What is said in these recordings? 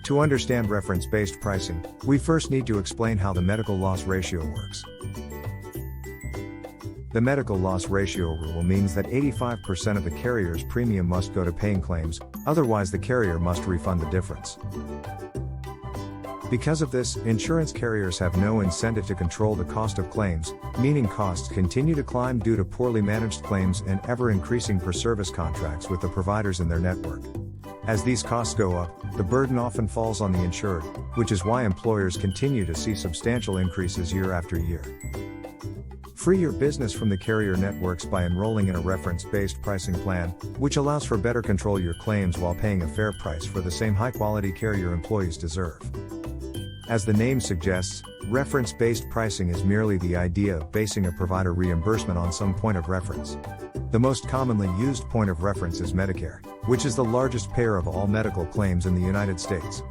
To understand reference-based pricing, we first need to explain how the medical loss ratio works. The medical loss ratio rule means that 85% of the carrier's premium must go to paying claims, otherwise the carrier must refund the difference. Because of this, insurance carriers have no incentive to control the cost of claims, meaning costs continue to climb due to poorly managed claims and ever-increasing per-service contracts with the providers in their network. As these costs go up, the burden often falls on the insured, which is why employers continue to see substantial increases year after year. Free your business from the carrier networks by enrolling in a reference-based pricing plan, which allows for better control your claims while paying a fair price for the same high-quality care your employees deserve. As the name suggests, reference-based pricing is merely the idea of basing a provider reimbursement on some point of reference. The most commonly used point of reference is Medicare, which is the largest payer of all medical claims in the United States.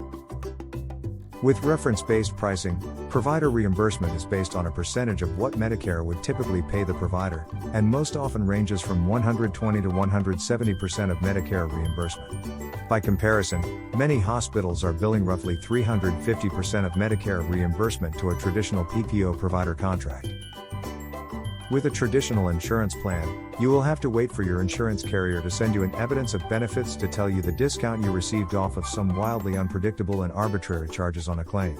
With reference-based pricing, provider reimbursement is based on a percentage of what Medicare would typically pay the provider, and most often ranges from 120 to 170% of Medicare reimbursement. By comparison, many hospitals are billing roughly 350% of Medicare reimbursement to a traditional PPO provider contract. With a traditional insurance plan, you will have to wait for your insurance carrier to send you an evidence of benefits to tell you the discount you received off of some wildly unpredictable and arbitrary charges on a claim.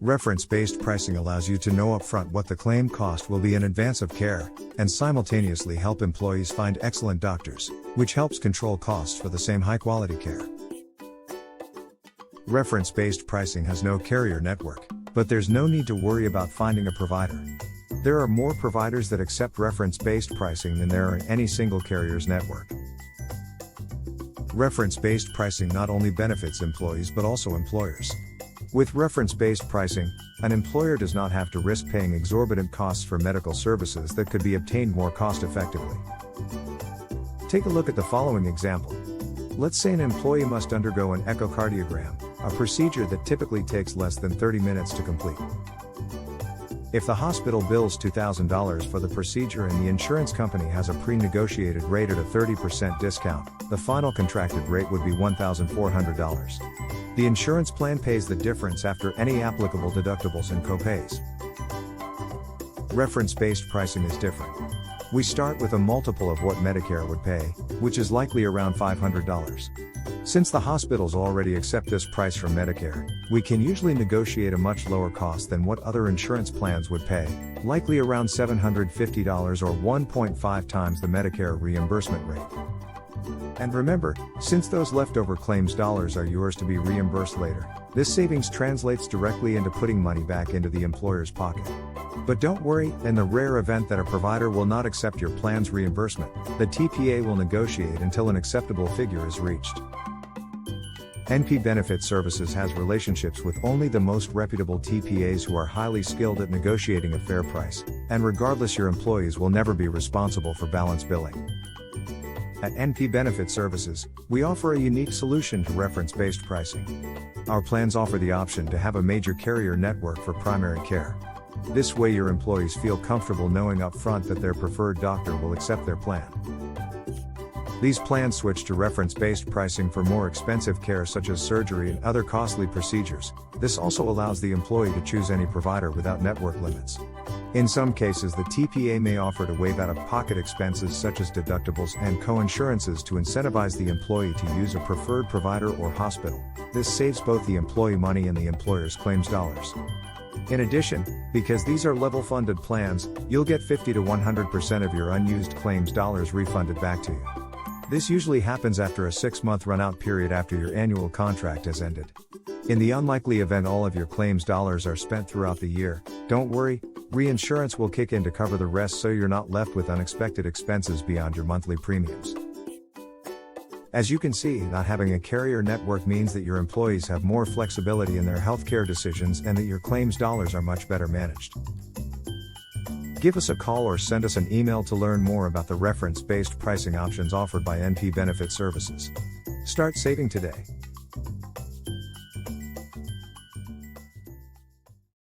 Reference-based pricing allows you to know upfront what the claim cost will be in advance of care, and simultaneously help employees find excellent doctors, which helps control costs for the same high-quality care. Reference-based pricing has no carrier network, but there's no need to worry about finding a provider. There are more providers that accept reference-based pricing than there are in any single carrier's network. Reference-based pricing not only benefits employees but also employers. With reference-based pricing, an employer does not have to risk paying exorbitant costs for medical services that could be obtained more cost-effectively. Take a look at the following example. Let's say an employee must undergo an echocardiogram, a procedure that typically takes less than 30 minutes to complete. If the hospital bills $2,000 for the procedure and the insurance company has a pre-negotiated rate at a 30% discount, the final contracted rate would be $1,400. The insurance plan pays the difference after any applicable deductibles and copays. Reference-based pricing is different. We start with a multiple of what Medicare would pay, which is likely around $500. Since the hospitals already accept this price from Medicare, we can usually negotiate a much lower cost than what other insurance plans would pay, likely around $750 or 1.5 times the Medicare reimbursement rate. And remember, since those leftover claims dollars are yours to be reimbursed later, this savings translates directly into putting money back into the employer's pocket. But don't worry, in the rare event that a provider will not accept your plan's reimbursement, the TPA will negotiate until an acceptable figure is reached. NP Benefit Services has relationships with only the most reputable TPAs who are highly skilled at negotiating a fair price, and regardless, your employees will never be responsible for balance billing. At NP Benefit Services, we offer a unique solution to reference-based pricing. Our plans offer the option to have a major carrier network for primary care. This way your employees feel comfortable knowing up front that their preferred doctor will accept their plan. These plans switch to reference-based pricing for more expensive care such as surgery and other costly procedures. This also allows the employee to choose any provider without network limits. In some cases, the TPA may offer to waive out-of-pocket expenses such as deductibles and co-insurances to incentivize the employee to use a preferred provider or hospital. This saves both the employee money and the employer's claims dollars. In addition, because these are level-funded plans, you'll get 50 to 100% of your unused claims dollars refunded back to you. This usually happens after a 6-month run-out period after your annual contract has ended. In the unlikely event all of your claims dollars are spent throughout the year, don't worry, reinsurance will kick in to cover the rest so you're not left with unexpected expenses beyond your monthly premiums. As you can see, not having a carrier network means that your employees have more flexibility in their healthcare decisions and that your claims dollars are much better managed. Give us a call or send us an email to learn more about the reference-based pricing options offered by NP Benefit Services. Start saving today.